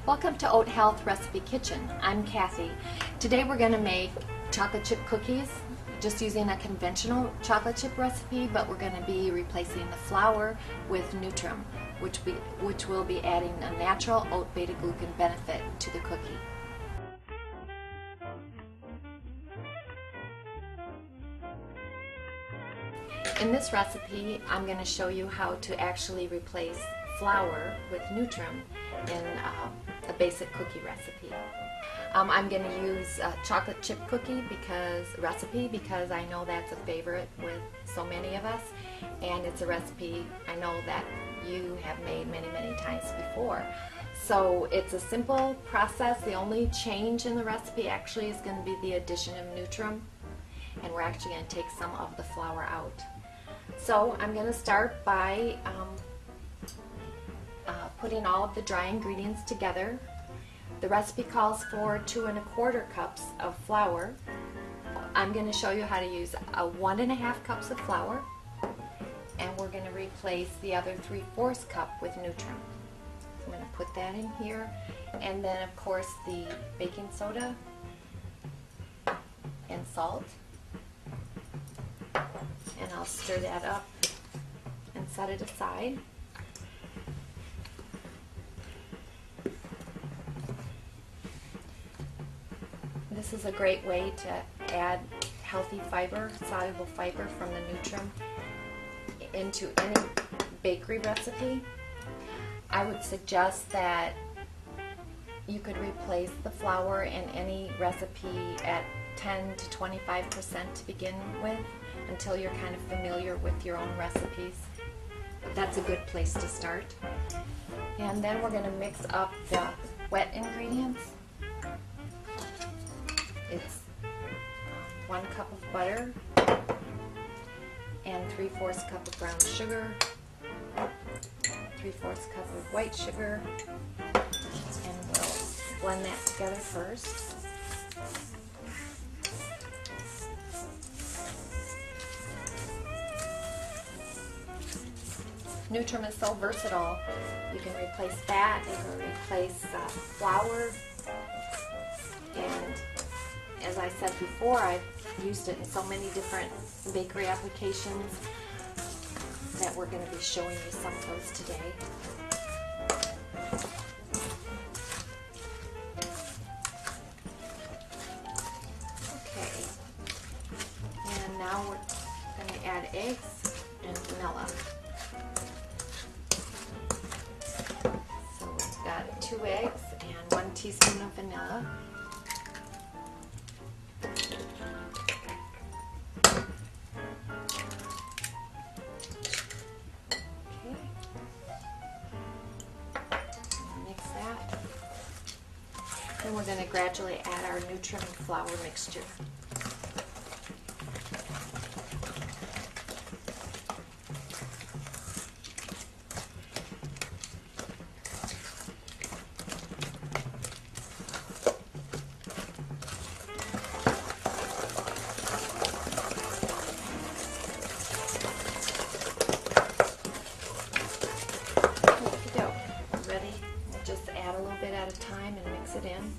Welcome to Oathealth Recipe Kitchen. I'm Kathy. Today we're going to make chocolate chip cookies just using a conventional chocolate chip recipe, but we're going to be replacing the flour with Nutrim, which will be adding a natural oat beta glucan benefit to the cookie. In this recipe, I'm going to show you how to actually replace flour with Nutrim in a basic cookie recipe. I'm going to use a chocolate chip cookie recipe because I know that's a favorite with so many of us, and it's a recipe I know that you have made many times before. So it's a simple process. The only change in the recipe actually is going to be the addition of Nutrim, and we're actually going to take some of the flour out. So I'm going to start by putting all of the dry ingredients together. The recipe calls for 2 1/4 cups of flour. I'm going to show you how to use 1 1/2 cups of flour, and we're going to replace the other 3/4 cup with Nutrim. So I'm going to put that in here, and then of course the baking soda and salt, and I'll stir that up and set it aside. This is a great way to add healthy fiber, soluble fiber from the Nutrim into any bakery recipe. I would suggest that you could replace the flour in any recipe at 10 to 25% to begin with, until you're kind of familiar with your own recipes. But that's a good place to start. And then we're going to mix up the wet ingredients. It's 1 cup of butter and 3/4 cup of brown sugar, 3/4 cup of white sugar, and we'll blend that together first. Nutrim is so versatile. You can replace fat, you can replace flour, and as I said before, I've used it in so many different bakery applications that we're going to be showing you some of those today. Okay, and now we're going to add eggs and vanilla. So we've got 2 eggs and 1 teaspoon of vanilla. Then we're going to gradually add our Nutrim flour mixture. Ready? We'll just add a little bit at a time and mix it in.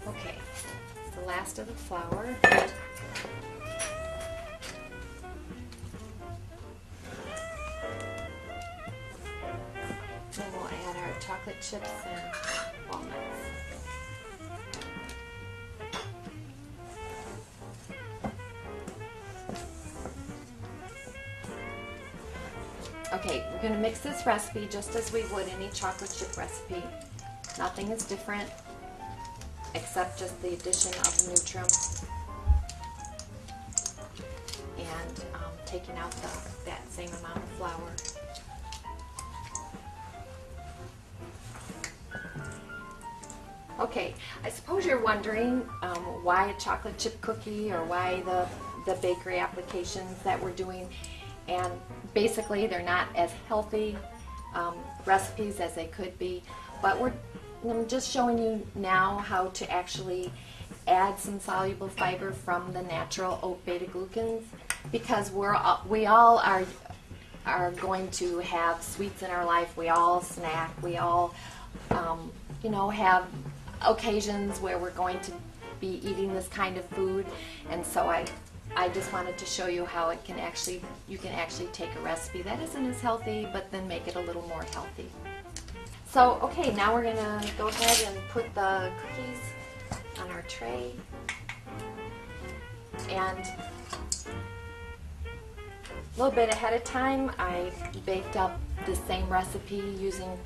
Okay, it's the last of the flour. Then we'll add our chocolate chips and walnuts. Okay, we're going to mix this recipe just as we would any chocolate chip recipe. Nothing is different except just the addition of Nutrim and taking out that same amount of flour. Okay, I suppose you're wondering why a chocolate chip cookie or why the bakery applications that we're doing, and basically they're not as healthy recipes as they could be, but I'm just showing you now how to actually add some soluble fiber from the natural oat beta glucans, because we all are going to have sweets in our life. We all snack. We all have occasions where we're going to be eating this kind of food, and so I just wanted to show you how you can actually take a recipe that isn't as healthy but then make it a little more healthy. So okay, now we're gonna go ahead and put the cookies on our tray, and a little bit ahead of time I baked up the same recipe using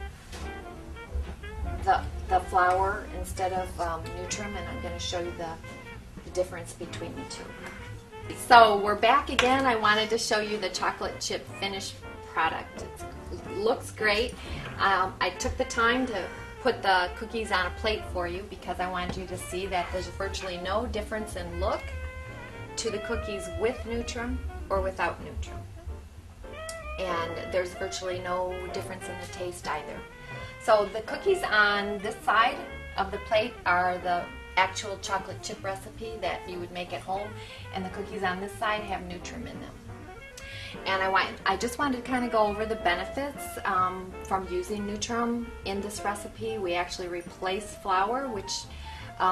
the flour instead of Nutrim, and I'm going to show you the difference between the two. So we're back again. I wanted to show you the chocolate chip finished product. It looks great. I took the time to put the cookies on a plate for you because I wanted you to see that there's virtually no difference in look to the cookies with Nutrim or without Nutrim. And there's virtually no difference in the taste either. So the cookies on this side of the plate are the actual chocolate chip recipe that you would make at home, and the cookies on this side have Nutrim in them. And I just wanted to kind of go over the benefits from using Nutrim in this recipe. We actually replace flour, which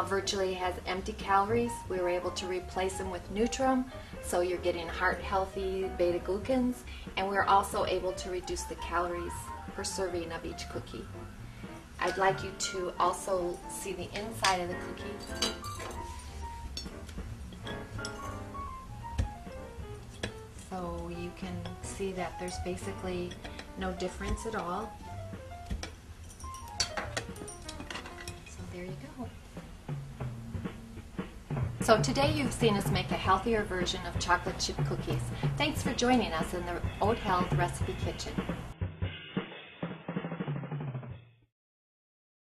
virtually has empty calories. We were able to replace them with Nutrim, so you're getting heart-healthy beta glucans, and we're also able to reduce the calories per serving of each cookie. I'd like you to also see the inside of the cookie. So you can see that there's basically no difference at all. So there you go. So today you've seen us make a healthier version of chocolate chip cookies. Thanks for joining us in the Oathealth Recipe Kitchen.